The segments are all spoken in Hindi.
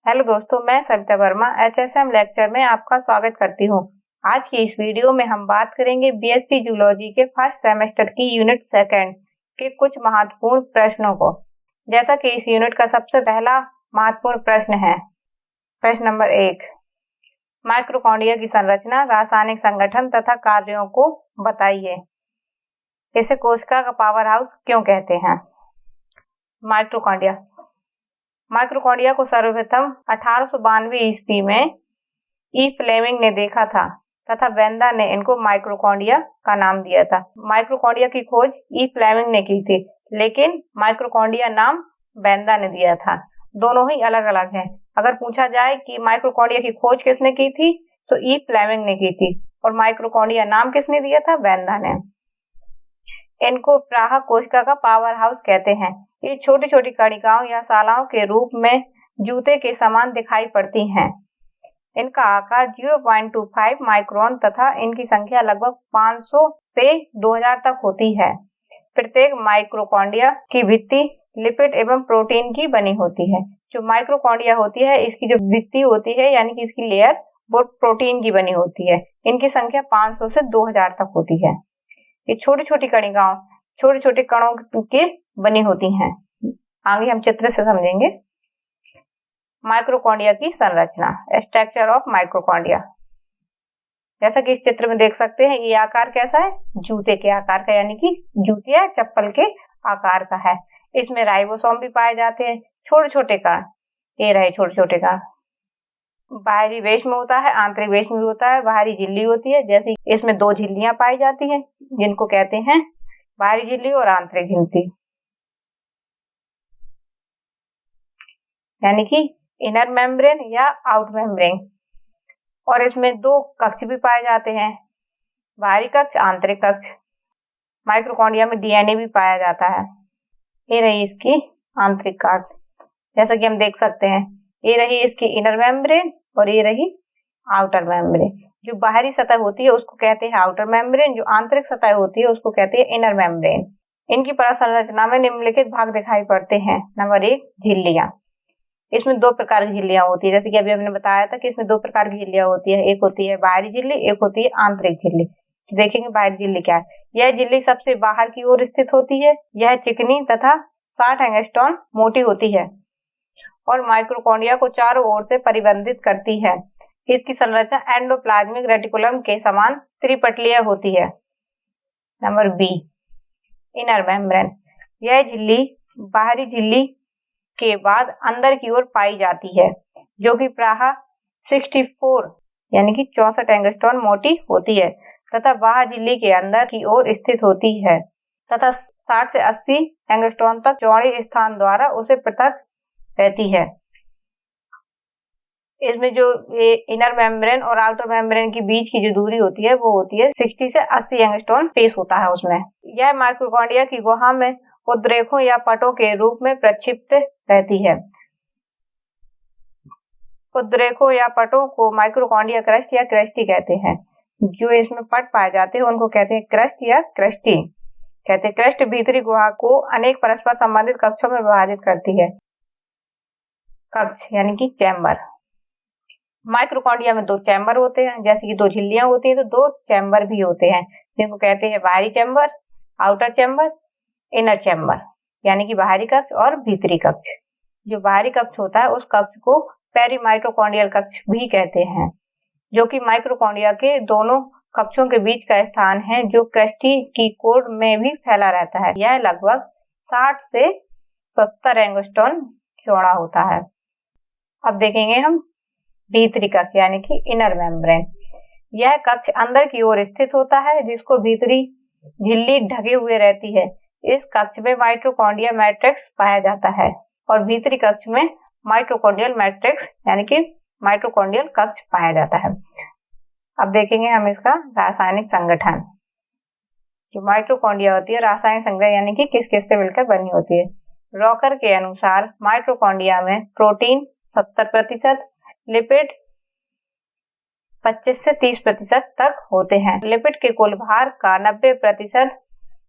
हेलो दोस्तों, मैं सविता वर्मा एचएसएम लेक्चर में आपका स्वागत करती हूँ। आज की इस वीडियो में हम बात करेंगे बीएससी जूलॉजी के फर्स्ट सेमेस्टर की यूनिट सेकंड के कुछ महत्वपूर्ण प्रश्नों को। जैसा कि इस यूनिट का सबसे पहला महत्वपूर्ण प्रश्न है, प्रश्न नंबर 1, माइटोकॉन्ड्रिया की संरचना, रासायनिक संगठन तथा कार्यों को बताइए। इसे कोशिका का पावर हाउस क्यों कहते हैं? माइटोकॉन्ड्रिया को सर्वप्रथम 1892 ईस्वी में ई फ्लेमिंग ने देखा था तथा वेंदा ने इनको माइटोकॉन्ड्रिया का नाम दिया था। माइटोकॉन्ड्रिया की खोज ई फ्लेमिंग ने की थी, लेकिन माइटोकॉन्ड्रिया नाम वेंदा ने दिया था। दोनों ही अलग अलग हैं। अगर पूछा जाए कि माइटोकॉन्ड्रिया की खोज किसने की थी, तो ई फ्लेमिंग ने की थी और माइटोकॉन्ड्रिया नाम किसने दिया था? वेंदा ने। इनको प्राह कोशिका का पावर हाउस कहते हैं। ये छोटी छोटी कणिकाओं या सालाओं के रूप में जूते के समान दिखाई पड़ती हैं। इनका आकार 0.25 माइक्रोन तथा इनकी संख्या लगभग 500 से 2000 तक होती है। प्रत्येक माइटोकॉन्ड्रिया की भित्ति लिपिड एवं प्रोटीन की बनी होती है। जो माइटोकॉन्ड्रिया होती है, इसकी जो भित्ति होती है यानी कि इसकी लेयर, वो प्रोटीन की बनी होती है। इनकी संख्या 500 से 2000 तक होती है। ये छोटी छोटी कणिकाओं, छोटे छोटे कणों की बनी होती हैं। आगे हम चित्र से समझेंगे। माइटोकॉन्ड्रिया की संरचना, स्ट्रक्चर ऑफ माइटोकॉन्ड्रिया। जैसा कि इस चित्र में देख सकते हैं, ये आकार कैसा है? जूते के आकार का, यानी कि जूते या चप्पल के आकार का है। इसमें राइबोसोम भी पाए जाते हैं, छोटे छोटे कण। ये रहे छोटे छोटे कण। बाहरी वेश में होता है, आंतरिक वेश में भी होता है। बाहरी झिल्ली होती है, जैसे इसमें 2 झिल्लियां पाई जाती हैं, जिनको कहते हैं बाहरी झिल्ली और आंतरिक झिल्ली, यानी कि इनर मेम्ब्रेन या आउट मेम्ब्रेन। और इसमें 2 कक्ष भी पाए जाते हैं, बाहरी कक्ष, आंतरिक कक्ष। माइटोकॉन्ड्रिया में डीएनए भी पाया जाता है। ये रही इसकी आंतरिक काट, जैसा कि हम देख सकते हैं। ये रही इसकी इनर मेम्ब्रेन और ये रही आउटर मेम्ब्रेन। जो बाहरी सतह होती है उसको कहते हैं आउटर मेम्ब्रेन, जो आंतरिक सतह होती है उसको कहते हैं इनर मेम्ब्रेन। इनकी परत संरचना में निम्नलिखित भाग दिखाई पड़ते हैं। नंबर 1, झिल्लियां। इसमें 2 प्रकार की झिल्लियां होती है, जैसे कि अभी हमने बताया था कि इसमें 2 प्रकार की झिल्लियां होती है। एक होती है बाहरी झिल्ली, एक होती है आंतरिक झिल्ली। तो देखेंगे बाहरी झिल्ली क्या है। यह झिल्ली सबसे बाहर की ओर स्थित होती है। यह चिकनी तथा 60 एंगस्ट्रॉम मोटी होती है और माइटोकॉन्ड्रिया को चारों ओर से परिबंधित करती है। इसकी संरचना एंडोप्लाज्मिक रेटिकुलम के समान त्रिपटलीय होती है। Number B, inner membrane. यह झिल्ली बाहरी झिल्ली के बाद अंदर की ओर पाई जाती है, जो कि प्रायः 64 यानी कि 64 एंगस्ट्रॉम मोटी होती है तथा बाहर झिल्ली के अंदर की ओर स्थित होती है तथा 60 से 80 एंगस्ट्रॉम तक चौड़े स्थान द्वारा उसे पृथक रहती है। इसमें जो ये इनर मेम्ब्रेन और आउटर मेम्ब्रेन के बीच की जो दूरी होती है वो होती है 60 से 80 एंगस्ट्रॉम स्पेस होता है उसमें। यह माइटोकॉन्ड्रिया की गुहा में उद्रेकों या पटों के रूप में प्रक्षिप्त रहती है। उद्रेकों या पटों को माइटोकॉन्ड्रिया क्रस्ट या क्रस्टी कहते हैं। जो इसमें पट पाए जाते हैं उनको कहते हैं क्रस्ट या क्रस्टी कहते हैं। क्रस्ट भीतरी गुहा को अनेक परस्पर संबंधित कक्षों में विभाजित करती है। कक्ष यानी कि चैम्बर। माइटोकॉन्ड्रिया में 2 चैम्बर होते हैं, जैसे कि 2 झिल्लियां होती हैं तो 2 चैम्बर भी होते हैं, जिनको कहते हैं बाहरी chamber, outer chamber, inner chamber, यानी कि बाहरी कक्ष और भीतरी कक्ष। जो बाहरी कक्ष होता है उस कक्ष को पेरीमाइटोकॉन्ड्रियल कक्ष भी कहते हैं, जो कि माइटोकॉन्ड्रिया के दोनों कक्षों के बीच का स्थान है, जो क्रस्टी की कोर में भी फैला रहता है। यह लगभग 60 से 70 एंगस्ट्रॉम चौड़ा होता है। अब देखेंगे हम भीतरी कक्ष यानी कि इनर मेम्ब्रेन। यह कक्ष अंदर की ओर स्थित होता है, जिसको भीतरी झिल्ली ढके हुए रहती है। इस कक्ष में माइटोकॉन्ड्रिया मैट्रिक्स पाया जाता है और भीतरी कक्ष में माइटोकॉन्ड्रियल मैट्रिक्स यानी कि माइटोकॉन्ड्रियल कक्ष पाया जाता है। अब देखेंगे हम इसका रासायनिक संगठन। जो माइटोकॉन्ड्रिया होती है रासायनिक संगठन यानी कि किस किस से मिलकर बनी होती है। रॉकर के अनुसार माइटोकॉन्ड्रिया में प्रोटीन 70%, लिपिड 25 से 30% तक होते हैं। लिपिड के कुल भार का 90%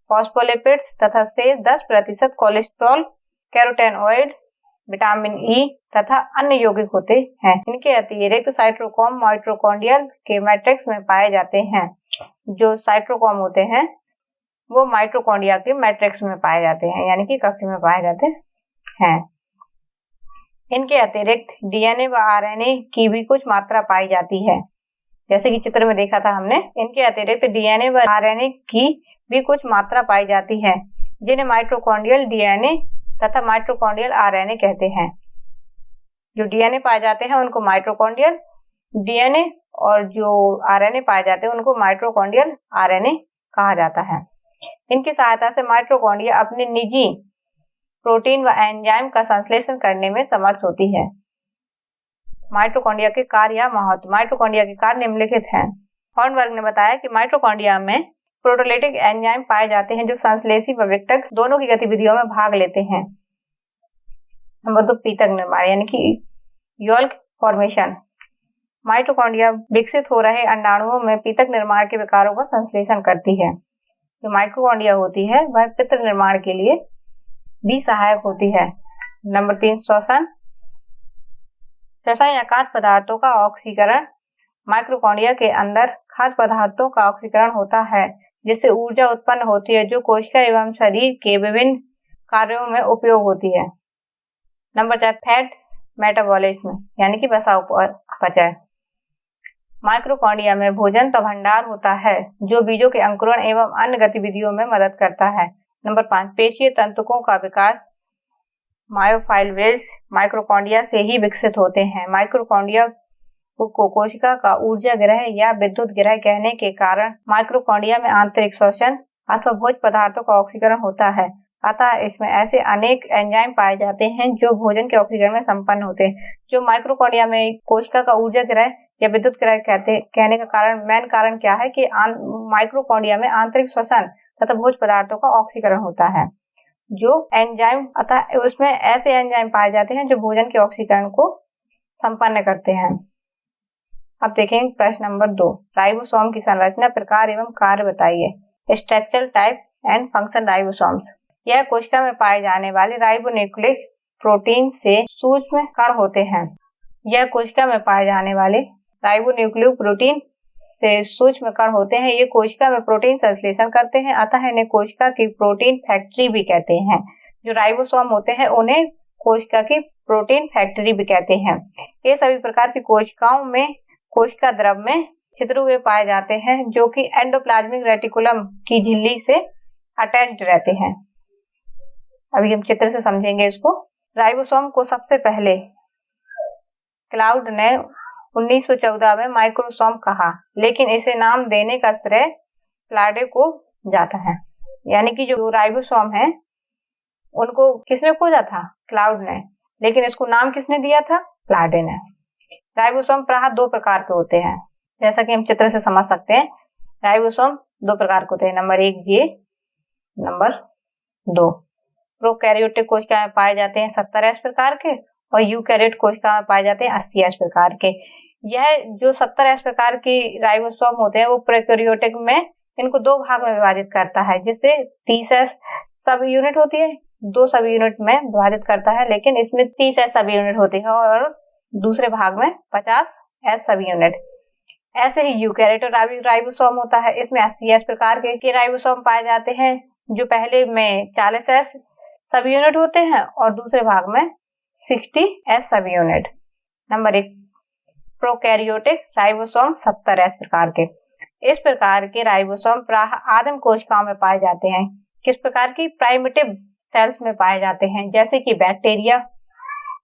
फॉस्फोलिपिड्स तथा शेष 10% कोलेस्ट्रॉल, कैरोटेनॉइड विटामिन ई तथा अन्य यौगिक होते हैं। इनके अतिरिक्त साइटोक्रोम माइटोकॉन्ड्रियल के मैट्रिक्स में पाए जाते हैं। जो साइटोक्रोम होते हैं वो माइटोकॉन्ड्रिया के मैट्रिक्स में पाए जाते हैं, यानी कि कक्ष में पाए जाते हैं। इनके अतिरिक्त डीएनए व आरएनए की भी कुछ मात्रा पाई जाती है, जैसे कि चित्र में देखा था हमने। इनके अतिरिक्त डीएनए व आरएनए की भी कुछ मात्रा पाई जाती है, जिन्हें माइटोकॉन्ड्रियल डीएनए तथा माइटोकॉन्ड्रियल आरएनए कहते हैं। जो डीएनए पाए जाते हैं उनको माइटोकॉन्ड्रियल डीएनए और जो आरएनए पाए जाते हैं उनको माइटोकॉन्ड्रियल आरएनए कहा जाता है। इनकी सहायता से माइटोकॉन्ड्रिया अपने निजी प्रोटीन व एंजाइम का संश्लेषण करने में समर्थ होती है। माइटोकॉन्ड्रिया के कार्य या महत्व। माइटोकॉन्ड्रिया के कार्य निम्नलिखित हैं। हॉर्नबर्ग ने बताया कि माइटोकॉन्ड्रिया में प्रोटीओलिटिक एंजाइम पाए जाते हैं जो संश्लेषी व विघटक दोनों की गतिविधियों में भाग लेते हैं। नंबर 2, पीतक निर्माण यानी कि यॉल्क फॉर्मेशन। माइटोकॉन्ड्रिया विकसित हो रहे अंडाणुओं में पीतक निर्माण के विकारों का संश्लेषण करती है। जो माइटोकॉन्ड्रिया होती है वह पीतक निर्माण के लिए भी सहायक होती है। नंबर 3, श्वसन या खाद्य पदार्थों का ऑक्सीकरण। माइटोकॉन्ड्रिया के अंदर खाद्य पदार्थों का ऑक्सीकरण होता है, जिससे ऊर्जा उत्पन्न होती है जो कोशिका एवं शरीर के विभिन्न कार्यों में उपयोग होती है। नंबर 4, फैट मेटाबॉलिज्म यानी कि वसा अपचय। माइटोकॉन्ड्रिया में भोजन का भंडार होता है जो बीजों के अंकुरण एवं अन्य गतिविधियों में मदद करता है। नंबर 5, पेशीय तंतुओं का विकास। मायोफाइब्रिल्स माइटोकॉन्ड्रिया से ही विकसित होते हैं। माइटोकॉन्ड्रिया को कोशिका का ऊर्जा ग्रह या विद्युत ग्रह कहने के कारण माइटोकॉन्ड्रिया में आंतरिक श्वसन अथवा भोज्य पदार्थों का ऑक्सीकरण होता है। अतः इसमें ऐसे अनेक एंजाइम पाए जाते हैं जो भोजन के ऑक्सीकरण में संपन्न होते हैं। जो माइटोकॉन्ड्रिया में कोशिका का ऊर्जा ग्रह या विद्युत ग्रह कहने का कारण मेन कारण क्या है कि माइटोकॉन्ड्रिया में आंतरिक श्वसन तथा भोज्य पदार्थों का ऑक्सीकरण होता है। जो एंजाइम अतः उसमें ऐसे एंजाइम पाए जाते हैं जो भोजन के ऑक्सीकरण को संपन्न करते हैं। अब देखेंगे प्रश्न नंबर 2, राइबोसोम की संरचना, प्रकार एवं कार्य बताइए। Structural type and function ribosomes. यह कोशिका में पाए जाने वाले राइबोन्यूक्लिक प्रोटीन से सूक्ष्म कण होते हैं। यह कोशिका में पाए जाने वाले राइबोन्यूक्लिक प्रोटीन से सूक्ष्म कण होते हैं। ये कोशिका में प्रोटीन संश्लेषण करते हैं, अतः इन्हें कोशिका की प्रोटीन फैक्ट्री भी कहते हैं। जो राइबोसोम होते हैं उन्हें कोशिका की प्रोटीन फैक्ट्री भी कहते हैं। ये सभी प्रकार की कोशिकाओं में कोशिका द्रव में छिद्र हुए पाए जाते हैं जो कि एंडोप्लाज्मिक रेटिकुलम की झिल्ली से अटैच्ड रहते हैं। अभी हम चित्र से समझेंगे इसको। राइबोसोम को सबसे पहले क्लाउड ने 1914 में माइक्रोसोम कहा, लेकिन इसे नाम देने का श्रेय क्लाडे को जाता है। यानी कि जो राइबोसोम है उनको किसने खोजा था? क्लाउड ने, लेकिन इसको नाम किसने दिया था? क्लाडे ने। राइबोसोम प्रायः 2 प्रकार के होते हैं, जैसा कि हम चित्र से समझ सकते हैं। राइबोसोम 2 प्रकार के होते हैं। नंबर 1 ये, नंबर 2 प्रोकैरियोटिक कोशिका में पाए जाते हैं 70S प्रकार के और यूकैरियोट कोशिका में पाए जाते हैं 80S प्रकार के। यह जो 70S प्रकार की राइबोसोम होते हैं वो प्रोकैरियोटिक में इनको 2 भाग में विभाजित करता है, जिससे 30S सब यूनिट होती है, 2 सब यूनिट में विभाजित करता है, लेकिन इसमें 30S सब यूनिट होती है और दूसरे भाग में 50S सब यूनिट। ऐसे ही यूकैरियोट राइबोसोम होता है, इसमें 80S प्रकार के राइबोसोम पाए जाते हैं, जो पहले में 40S सब यूनिट होते हैं और दूसरे भाग में 60S सब unit. Number 1 prokaryotic ribosome 70S प्रकार के। इस प्रकार के राइबोसोम प्रायः आदिम कोशिकाओं में पाए जाते हैं। किस प्रकार की? प्राइमिटिव सेल्स में पाए जाते हैं, जैसे कि बैक्टीरिया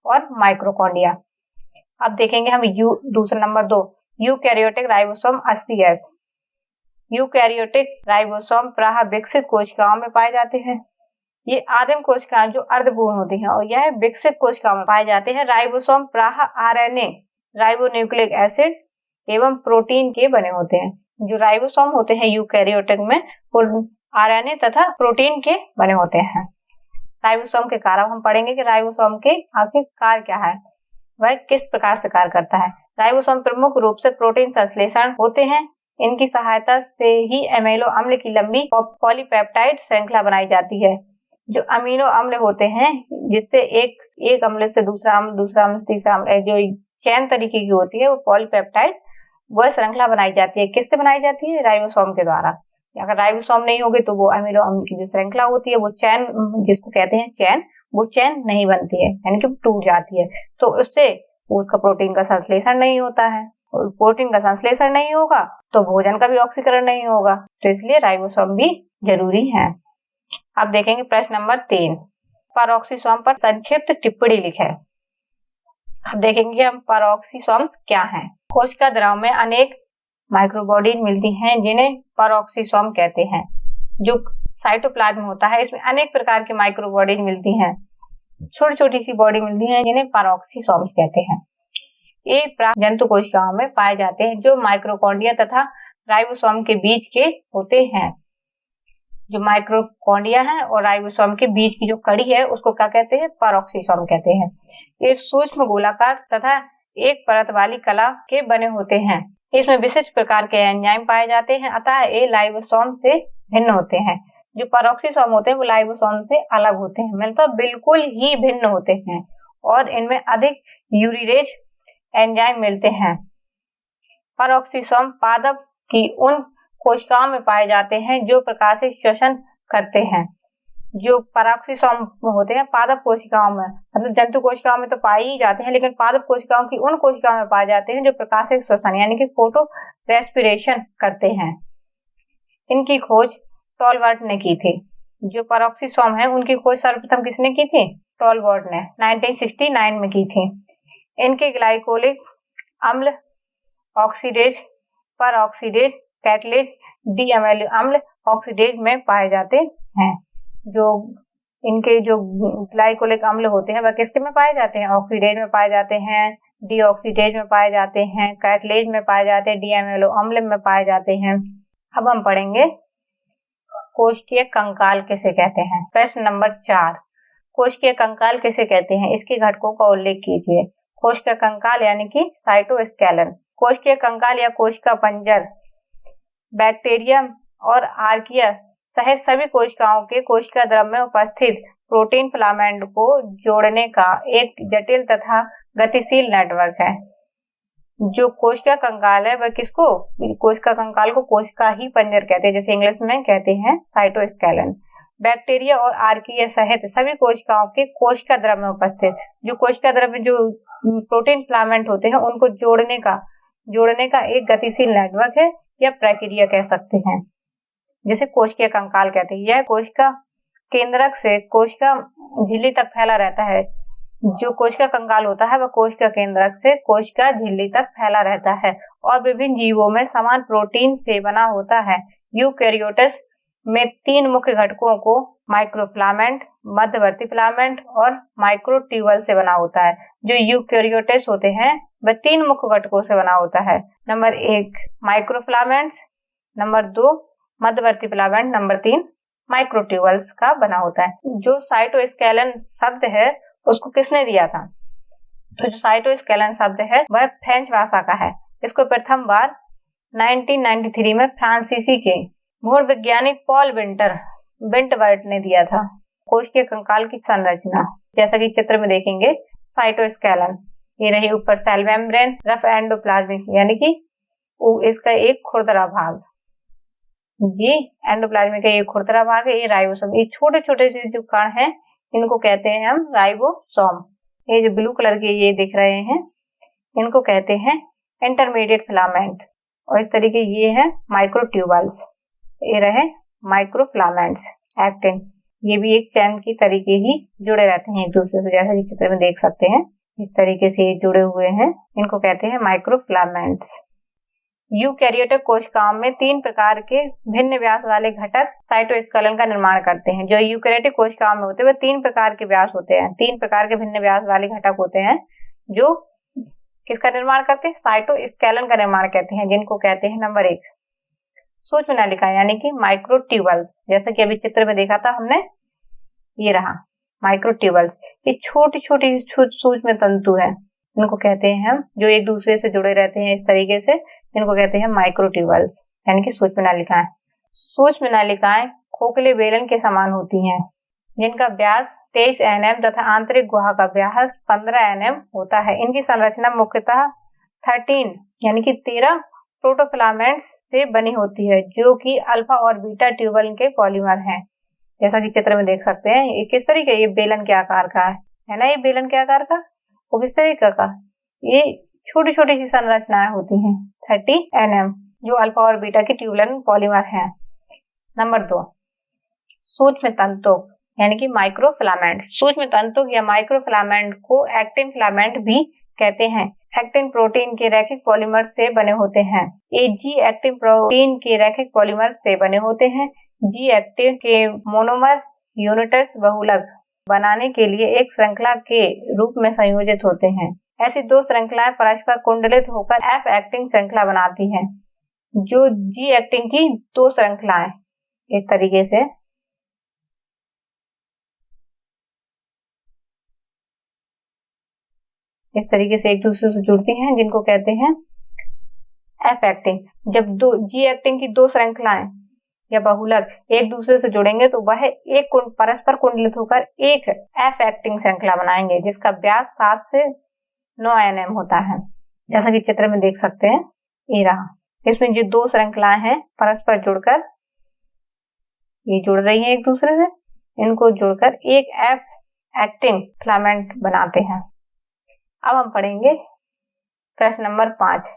और माइटोकॉन्ड्रिया। अब देखेंगे हम दूसरा number 2 eukaryotic ribosome 80S। Eukaryotic ribosome प्रायः विकसित कोशिकाओं में पाए जाते हैं। ये आदिम कोशिकाएं जो अर्धपूर्ण होती हैं और यह विकसित कोशिकाओं में पाए जाते हैं। राइबोसोम प्रायः आरएनए, राइबोन्यूक्लिक एसिड एवं प्रोटीन के बने होते हैं। जो राइबोसोम होते हैं यूकैरियोटिक में वो आरएनए तथा प्रोटीन के बने होते हैं। राइबोसोम के कार्य हम पढ़ेंगे कि राइबोसोम के आखिर कार्य क्या है, वह किस प्रकार से कार्य करता है। राइबोसोम प्रमुख रूप से प्रोटीन संश्लेषण होते हैं। इनकी सहायता से ही एमिनो अम्ल की लंबी पॉलीपेप्टाइड श्रृंखला बनाई जाती है। जो अमीनो अम्ल होते हैं, जिससे एक अम्ल से दूसरा अम्ल से तीसरा अम्ल, जो चैन तरीके की होती है, वो पॉलीपेप्टाइड वह श्रृंखला बनाई जाती है। किससे बनाई जाती है? राइबोसोम के द्वारा। अगर राइबोसोम नहीं होगी तो वो अमीनो अम्ल की जो श्रृंखला होती है, वो चैन, जिसको कहते हैं चैन, वो चैन नहीं बनती है, यानी कि टूट जाती है। तो उससे उसका प्रोटीन का संश्लेषण नहीं होता है, और प्रोटीन का संश्लेषण नहीं होगा तो भोजन का भी ऑक्सीकरण नहीं होगा, तो इसलिए राइबोसोम भी जरूरी है। अब देखेंगे प्रश्न नंबर 3, पेरोक्सिसोम पर संक्षिप्त टिप्पणी लिखें। अब देखेंगे हम पेरोक्सिसोम्स क्या हैं। कोशिका द्रव में अनेक माइक्रोबॉडीज मिलती हैं जिन्हें पेरोक्सिसोम कहते हैं। जो साइटोप्लाज्म होता है, इसमें अनेक प्रकार की माइक्रोबॉडीज मिलती हैं, छोटी छोटी सी बॉडी मिलती हैं जिन्हें पेरोक्सिसोम्स कहते हैं। ये जंतु कोशिकाओं में पाए जाते हैं, जो माइक्रोकॉन्ड्रिया तथा राइबोसोम के बीच के होते हैं। जो माइक्रोकॉन्ड्रिया है और राइबोसोम के बीच की जो कड़ी है, उसको क्या कहते हैं? पेरोक्सिसोम कहते हैं। ये सूक्ष्म गोलाकार तथा एक परत वाली कला के बने होते हैं। इसमें विशिष्ट प्रकार के एंजाइम पाए जाते हैं, अतः ये राइबोसोम से भिन्न होते हैं। जो पेरोक्सिसोम होते हैं वो राइबोसोम से अलग होते हैं, मतलब बिल्कुल ही भिन्न होते हैं, और इनमें अधिक यूरिरेज एंजाइम मिलते हैं। पेरोक्सिसोम पादप की उन कोशिकाओं में पाए जाते हैं जो प्रकाशित श्वसन करते हैं। जो पेरोक्सिसोम होते हैं पादप कोशिकाओं में, मतलब जंतु कोशिकाओं में तो पाए ही जाते हैं, लेकिन पादप कोशिकाओं की उन कोशिकाओं में पाए जाते हैं जो प्रकाशित श्वसन यानी कि फोटो रेस्पिरेशन करते हैं। इनकी खोज टॉलबर्ट ने की थी। जो पेरोक्सिसोम है उनकी खोज सर्वप्रथम किसने की थी? टॉलबर्ट ने 1969 में की थी। इनके ग्लाइकोलिक अम्ल ऑक्सीडेज, पर ऑक्सीडेज, कैटलेज, डी अमीनो अम्ल ऑक्सीडेज में पाए जाते हैं। जो इनके जो ग्लाइकोलिक अम्ल होते हैं वह किसके में पाए जाते हैं? ऑक्सीडेज में पाए जाते हैं, डी ऑक्सीडेज में पाए जाते हैं, कैटलेज में पाए जाते हैं, डी अमीनो अम्ल में पाए जाते हैं। अब हम पढ़ेंगे कोशिकीय कंकाल किसे कहते हैं। प्रश्न नंबर 4, कोशिकीय कंकाल किसे कहते हैं? इसके घटकों का उल्लेख कीजिए। कोशिका कंकाल यानी कि साइटोस्केलेटन। कोशिकीय कंकाल या कोशिका पंजर बैक्टीरिया और आर्किया सहित सभी कोशिकाओं के कोशिका द्रव में उपस्थित प्रोटीन फिलामेंट को जोड़ने का एक जटिल तथा गतिशील नेटवर्क है। जो कोशिका कंकाल है वह किसको? कोशिका कंकाल को कोशिका ही पंजर कहते हैं, जैसे इंग्लिश में कहते हैं साइटोस्केलेटन। बैक्टीरिया और आर्किया सहित सभी कोशिकाओं के कोशिका द्रव में उपस्थित जो कोशिका द्रव में जो प्रोटीन फिलामेंट होते हैं उनको जोड़ने का एक गतिशील नेटवर्क है या प्रक्रिया कह सकते हैं, जिसे कोशिकीय कंकाल कहते हैं। यह कोशिका केंद्रक से कोशिका झिल्ली तक फैला रहता है। जो कोशिका कंकाल होता है वह कोशिका केंद्रक से कोशिका झिल्ली तक फैला रहता है और विभिन्न जीवों में समान प्रोटीन से बना होता है। यूकैरियोट्स में 3 मुख्य घटकों को माइक्रोफिलामेंट, मध्यवर्ती फिलामेंट और माइक्रोट्यूबल से बना होता है। जो यूकैरियोट्स होते हैं वह 3 मुख्य घटकों से बना होता है। नंबर 1 माइक्रोफिलामेंट्स, नंबर 2 मध्यवर्ती फिलामेंट, नंबर 3 माइक्रोट्यूबल्स का बना होता है। जो साइटोस्केलेटन शब्द है उसको किसने दिया था? तो जो साइटोस्केलेटन शब्द है वह फ्रेंच भाषा का है। इसको प्रथम बार 1993 में फ्रांसीसी के मूल वैज्ञानिक पॉल विंटवर्ट ने दिया था। कोशिकीय कंकाल की संरचना जैसा कि चित्र में देखेंगे, साइटोस्केलेटन ये रही ऊपर सेल मेम्ब्रेन, रफ एंडोप्लाज्मिक यानी कि इसका एक खुरदरा भाग, जी एंडोप्लाज्मिक का ये खुरदरा भाग है। ये राइबोसोम, ये छोटे छोटे से जो कण हैं इनको कहते हैं हम राइबोसोम। ये जो ब्लू कलर के ये दिख रहे हैं इनको कहते हैं इंटरमीडिएट फिलामेंट, और इस तरीके ये है माइक्रोट्यूबल्स। ये रहे माइक्रोफिलामेंट्स, एक्टिन, ये भी एक चैन की तरीके ही जुड़े रहते हैं एक दूसरे से, जैसा कि चित्र में देख सकते हैं इस तरीके से ये जुड़े हुए हैं, इनको कहते हैं माइक्रोफिलामेंट्स। यूकैरियोटिक कोशिकाओं में 3 प्रकार के भिन्न व्यास वाले घटक साइटोस्केलेटन का निर्माण करते हैं। जो यूकैरियोटिक कोशिकाओं में होते हैं वह 3 प्रकार के व्यास होते हैं, 3 प्रकार के भिन्न व्यास वाले घटक होते हैं जो किसका निर्माण करते हैं? साइटोस्केलेटन का निर्माण करते हैं, जिनको कहते हैं नंबर 1 सूक्ष्म नलिका यानी कि माइक्रोट्यूबल, जैसा कि अभी चित्र में देखा था हमने, ये रहा माइक्रोट्यूबल। ये छोटी छोटी सूक्ष्म तंतु है, इनको कहते हैं हम, जो एक दूसरे से जुड़े रहते हैं इस तरीके से, इनको कहते हैं माइक्रोट्यूबल्स यानी कि सूक्ष्म नलिकाएं। सूक्ष्म नलिकाएं खोखले बेलन के समान होती हैं, जिनका व्यास 23 nm तथा आंतरिक गुहा का व्यास 15 nm होता है। इनकी संरचना मुख्यतः 13 यानी कि 13 प्रोटोफिलामेंट्स से बनी होती है, जो कि अल्फा और बीटा ट्यूबल के पॉलीमर हैं। जैसा कि चित्र में देख सकते हैं, ये किस तरीके, ये बेलन के आकार का है ना, ये बेलन के आकार का, वो किस तरीके का, ये छोटी छोटी सी संरचनाएं होती हैं 30 nm, जो अल्फा और बीटा के ट्यूबुलर पॉलीमर हैं। नंबर 2, सूक्ष्म तंतुक यानी कि माइक्रोफिलामेंट। सूक्ष्म तंतुक या माइक्रोफिलामेंट को एक्टिन फिलामेंट भी कहते हैं। एक्टिन प्रोटीन के रैखिक पॉलीमर से बने होते हैं। ये जी एक्टिन प्रोटीन के रैखिक पॉलीमर से बने होते हैं। जी एक्टिन के मोनोमर यूनिट्स बहुलक बनाने के लिए एक श्रृंखला के रूप में संयोजित होते हैं। ऐसी दो श्रृंखलाएं परस्पर कुंडलित होकर एफ एक्टिन श्रृंखला बनाती हैं, जो जी एक्टिन की दो श्रृंखलाएं इस तरीके से एक दूसरे से जुड़ती हैं, जिनको कहते हैं एफ एक्टिन। जब दो जी एक्टिन की दो श्रृंखलाएं या बहुलक एक दूसरे से जुड़ेंगे तो वह एक परस्पर कुंडलित होकर एक एफ एक्टिन श्रृंखला बनाएंगे, जिसका व्यास 7 से 9 nm होता है। जैसा कि चित्र में देख सकते हैं, ये रहा। इसमें जो दो श्रृंखलाएं हैं परस्पर जुड़कर ये जुड़ रही हैं एक दूसरे से, इनको जुड़कर एक एफ एक्टिन फिलामेंट बनाते हैं। अब हम पढ़ेंगे प्रश्न नंबर 5,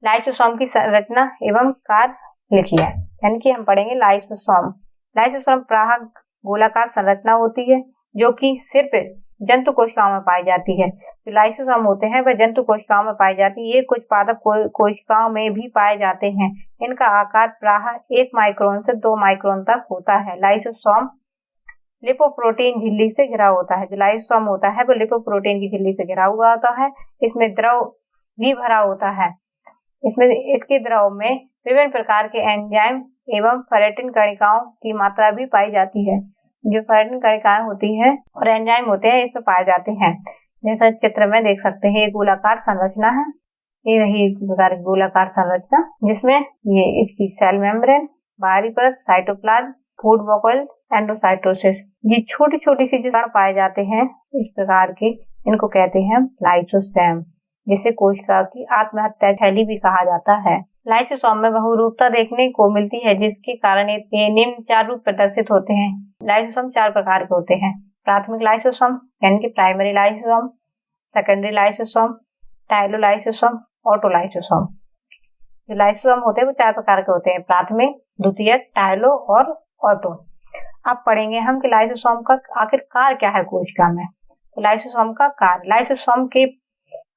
लाइसोसोम की संरचना एवं कार्य लिखिए। यानी कि हम पढ़ेंगे लाइसोसोम। लाइसोसोम प्रायः गोलाकार संरचना होती है, जो कि सिर्फ जंतु कोशिकाओं में पाई जाती है। जो लाइसोसोम होते हैं वह जंतु कोशिकाओं में पाई जाती है। ये कुछ पादप कोशिकाओं में भी पाए जाते हैं। इनका आकार प्रायः 1 माइक्रोन से 2 माइक्रोन तक होता है। लाइसोसोम लिपोप्रोटीन झिल्ली से घिरा होता है। जो लाइसोसोम होता है वो लिपोप्रोटीन की झिल्ली से घिरा हुआ होता है। इसमें द्रव भी भरा होता है। इसके द्रव में विभिन्न प्रकार के एंजाइम एवं फेरेटिन कणिकाओं की मात्रा भी पाई जाती है। जो फेरेटिन कणिकाएं होती हैं और एंजाइम होते हैं इसमें पाए जाते हैं। जैसा चित्र में देख सकते हैं, ये गोलाकार संरचना है। ये रही एक प्रकार की गोलाकार संरचना, जिसमें ये इसकी सेल मेम्ब्रेन, बाहरी परत, साइटोप्लाज्म, फूड वॉकल, एंडोसाइटोसिस, ये छोटी छोटी सी जो कण पाए जाते हैं इस प्रकार के, इनको कहते हैं लाइसोसोम, जिसे कोशिका की आत्महत्या थैली भी कहा जाता है। लाइसोसोम में बहुरूपता देखने को मिलती है, जिसके कारण ये निम्न 4 रूप प्रदर्शित होते हैं। लाइसोसोम 4 प्रकार के होते हैं। प्राथमिक लाइसोसोम यानी कि प्राइमरी लाइसोसोम, सेकेंडरी लाइसोसोम, टाइलोलाइसोसोम, ऑटोलाइसोसोम। जो लाइसोसोम होते हैं वो 4 प्रकार के होते हैं, प्राथमिक, द्वितीयक, टाइलो और ऑटो। अब पढ़ेंगे हम कि लाइसोसोम का आखिर कार्य क्या है कोशिका में। तो लाइसोसोम का कार्य, लाइसोसोम के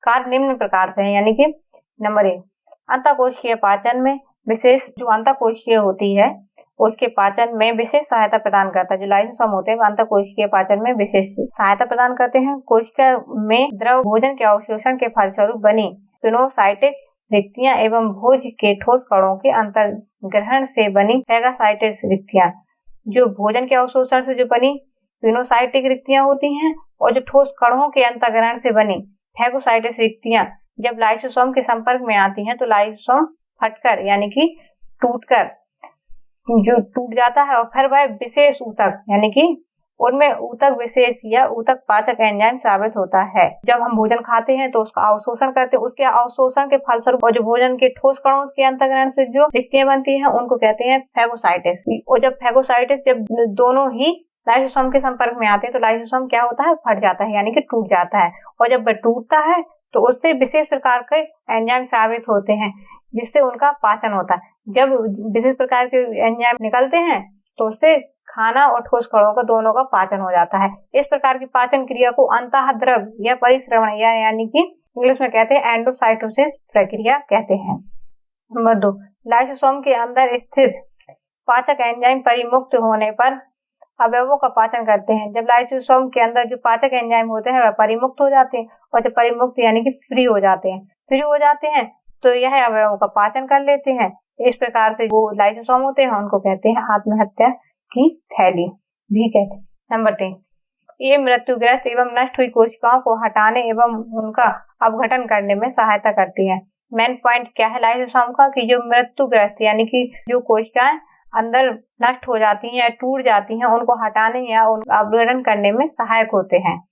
कार्य निम्न प्रकार से हैं। यानी कि नंबर 1, अंतःकोशिकीय पाचन में विशेष, जो अंतःकोशिकीय होती है उसके पाचन में विशेष सहायता प्रदान करता है। जो लाइसोसोम होते हैं वो अंतःकोशिकीय पाचन में विशेष सहायता प्रदान करते हैं। कोशिका में द्रव भोजन के अवशोषण के फलस्वरूप बनी पिनोसाइटिक रिक्तियां एवं भोज के ठोस कणों के अंतर्ग्रहण से बनी फैगोसाइटिस रिक्तियां, जो भोजन के अवशोषण से जो बनी पिनोसाइटिक रिक्तियां होती हैं, और जो ठोस कणों के अंतर्ग्रहण से बनी फैगोसाइटिस रिक्तियां जब लाइसोसोम के संपर्क में आती हैं तो लाइसोसोम फटकर यानी कि टूटकर जो टूट जाता है, और फिर वह विशेष ऊतक यानी कि उनमें ऊतक विशेष या ऊतक पाचक एंजाइम साबित होता है। जब हम भोजन खाते हैं तो उसका अवशोषण करते हैं, उसके अवशोषण के फलस्वरूप और जो भोजन के ठोस कणों के अंतर्ग्रहण से जो रिक्तियां बनती हैं उनको कहते हैं फैगोसाइटिस। और जब फैगोसाइटिस जब दोनों ही लाइसोसोम के संपर्क में आते हैं तो लाइसोसोम क्या होता है, फट जाता है यानी कि टूट जाता है। और जब वह टूटता है तो उससे विशेष प्रकार के एंजाइम साबित होते हैं, जिससे उनका पाचन होता है। जब विशेष प्रकार के एंजाइम निकलते हैं तो उससे खाना और ठोस कणों का दोनों का पाचन हो जाता है। इस प्रकार की पाचन क्रिया को अंतःद्रव या परिश्रवण यानी कि इंग्लिश में कहते हैं एंडोसाइटोसिस प्रक्रिया कहते हैं। नंबर 2, लाइसोसोम के अंदर स्थित पाचक एंजाइम परिमुक्त होने पर अवयवों का पाचन करते हैं। जब लाइसोसोम के अंदर जो पाचक एंजाइम होते हैं वह परिमुक्त हो जाते हैं, और जब परिमुक्त यानी कि फ्री हो जाते हैं तो यह अवयवों का पाचन कर लेते हैं। इस प्रकार से जो लाइसोसोम होते हैं उनको कहते हैं आत्महत्या की थैली भी कहते हैं। नंबर 3, ये मृत्युग्रस्त एवं नष्ट हुई कोशिकाओं को हटाने एवं उनका अपघटन करने में सहायता करती है। मेन पॉइंट क्या है लाइसोसोम का, कि जो मृत्युग्रस्त यानी कि जो कोशिकाएं अंदर नष्ट हो जाती हैं या टूट जाती हैं, उनको हटाने या उनका अपग्रेडन करने में सहायक होते हैं।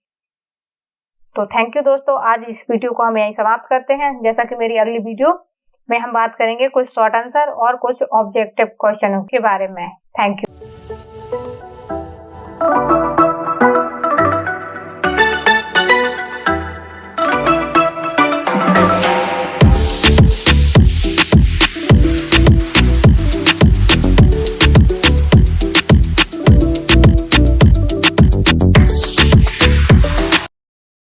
तो थैंक यू दोस्तों, आज इस वीडियो को हम यहीं समाप्त करते हैं। जैसा कि मेरी अगली वीडियो में हम बात करेंगे कुछ शॉर्ट आंसर और कुछ ऑब्जेक्टिव क्वेश्चनों के बारे में। Thank you.